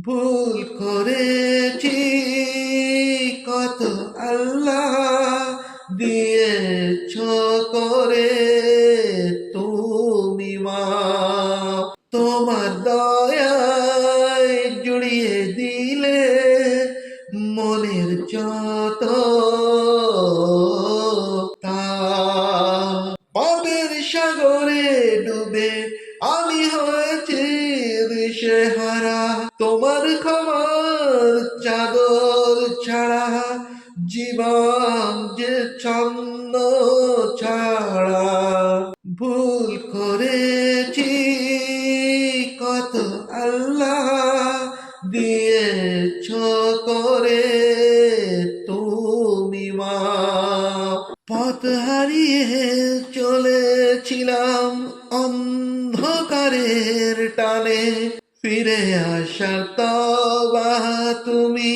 ভুল করেছি কত, আল্লাহ দিয়েছ করে তুমি মাপ। তোমার দয়ায় জুড়িয়ে দিলে মনের যত তা। পাপের সাগরে ডুবে আমি হয়েছি দিশেহারা, তোমার ক্ষমার চাদর ছাড়া জীবন যে ছন্ন ছাড়া। ভুল করেছি কত, আল্লাহ দিয়েছ করে তুমি মাপ। পথ হারিয়ে চলেছিলাম অন্ধকারের টানে, ফিরে আসার তবা তুমি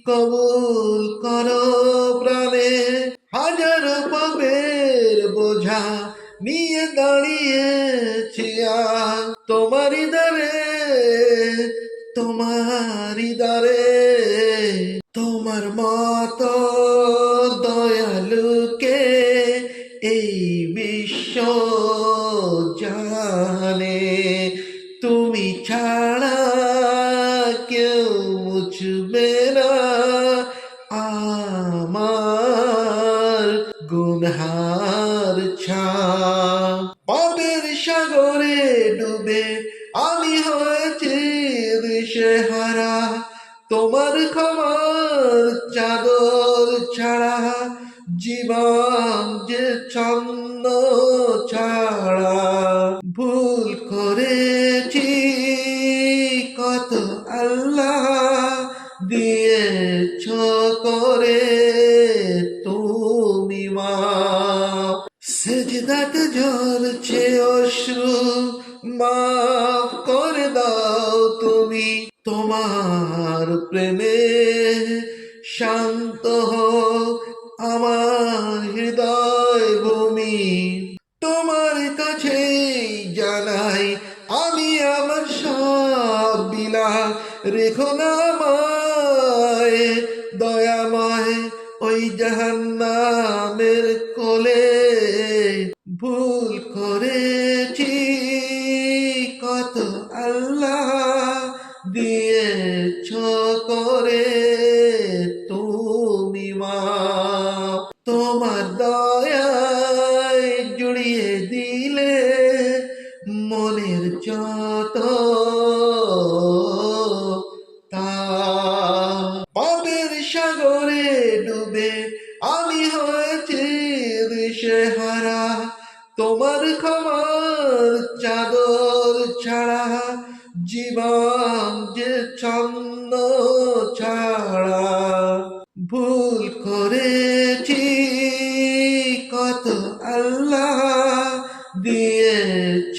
কবুল করো প্রাণে। হাজারো পাপের বোঝা নিয়ে দাঁড়িয়েছি আজ তোমারই দ্বারে, তোমারই দ্বারে। তোমার মতো দয়ালুকে এই বিশ্ব জানে, তুমি ছাড়া কেউ মুছবে না আমার গুনহার ছাপ। পাপের সাগরে ডুবে আমি হয়েছি দিশেহারা, তোমার ক্ষমার চাদর ছাড়া জীবন যে ছন্ন ছাড়া। ভুল করেছি কত, আল্লাহ দিয়েছ করে তুমি মাপ। সেজদাতে ঝরছে অশ্রু, মাফ করে দাও তুমি। তোমার প্রেমে শান্ত হোক আমার হৃদয় ভূমি। তোমার কাছেই জানাই আমি আমার সব বিলাপ, রেখো না আমায় দয়াময় ওই জাহান্নামের কোলে। ভুল করেছি কত, আল্লাহ দিয়েছ করে তুমি মাপ। তোমার দয়ায় জুড়িয়ে দিলে মনের যত তা। পাপের সাগরে ডুবে আমি হয়েছি দিশেহারা, তোমার ক্ষমার চাদর ছাড়া জীবন যে ছন্ন ছাড়া। ভুল করেছি কত, আল্লাহ দিয়েছ